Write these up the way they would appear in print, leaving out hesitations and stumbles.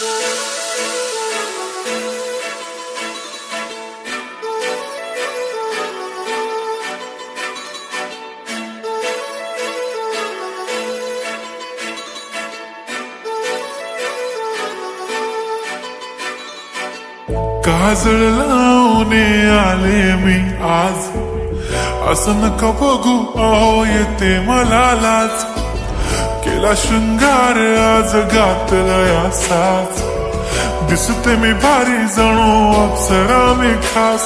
काजळ लावून आले मी आज, असं नका बघू अहो येते मला लाज. केला शृंगार आज घातलाय असाच, दिसते मी भारी जणू अप्सरा मी खास.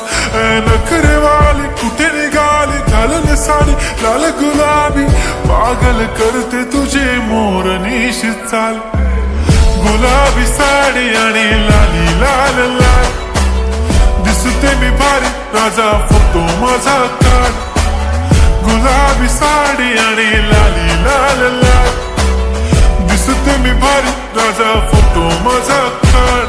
नखरेवाली कुठे निघाली घालून साडी लाल गुलाबी, पागल करते तुझे मोरनीशी चाल. गुलाबी साडी आणि लाली लाल लाल, दिसते मी भारी राजा फोटो माझा काढ. गुलाबी साडी आणि लाली लाल लाल, दिसते मी भारी राजा फोटो माझा काढ.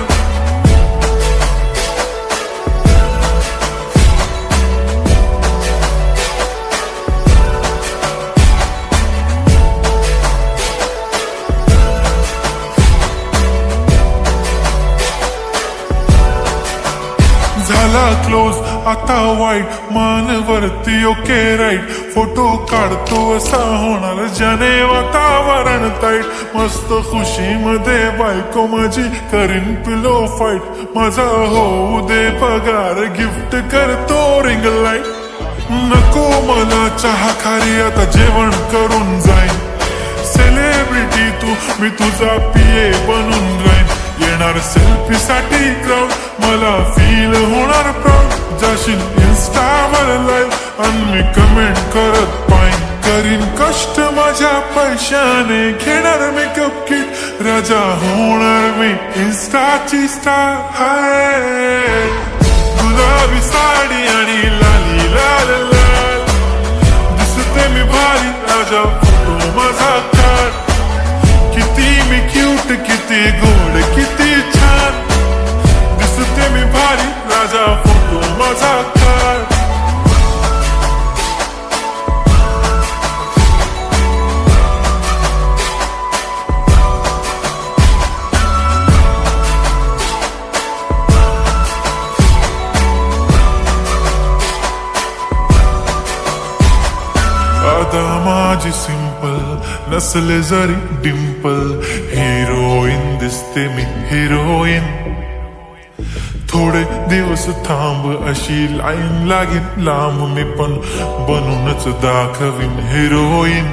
झाला क्लोज आता वाईट, मान वरती ओके राईट. फोटो काढतो असा होणार ज्याने वातावरण ताईट. मस्त खुशी मध्ये बायको माझी करीन पिलो फाईट. माझा होऊ दे पगार गिफ्ट करतो रिंग लाईट. नको मला चहा खारी आता जेवण करून जाईन. सेलिब्रिटी तू मी तुझा पिये बनून राहीन. येणार सेल्फी साठी क्राऊड मला फील होणार प्राऊड. जाशील इन्स्टावर लाईव्ह आणि मी कमेंट करत पाईन. करीन कष्ट माझ्या पैशाने घेणार मेकअप किट. राजा होणार मी इन्स्टाची स्टार. हाय गुलाबी साडी आणि लाली लाल लाल, दिसते मी भारी राजा फोटो माझा काढ. किती मी क्यूट किती गोड किती छान, दिसते मी भारी राजा फोटो माझा काढ. आता माझी सिंपल नसले जरी डिंपल, हिरोईन दिसते मी हिरोईन. थोडे दिवस थांब अशी लाईन लागेल लांब, मी पण बनूनच दाखवीन हिरोईन.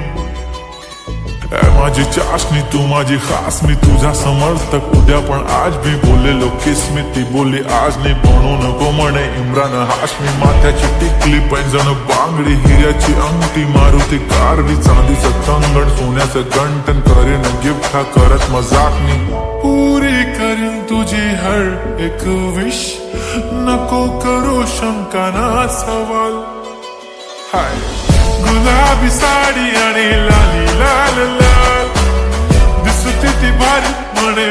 माझी चाशनी तू माझी खास, मी तुझा समर्थक उद्या पण आज भी बोलेलो किस मी. ती बोली आज नाही बनू नको म्हणे इम्रान हाशमी. माथ्याची टिकली पैंजण बांगडी हिऱ्याची अंगठी, मारुती कारवी चांदीचं कंगण सोन्याचं गंटन. करीन गिफ्ट हा करत मजाक मी, पुरी करीन तुझी हर एक विश. नको करू शंका ना सवाल. हाय गुलाबी साडी आणि लाली लाल लाल, दिसते ती भारी म्हणे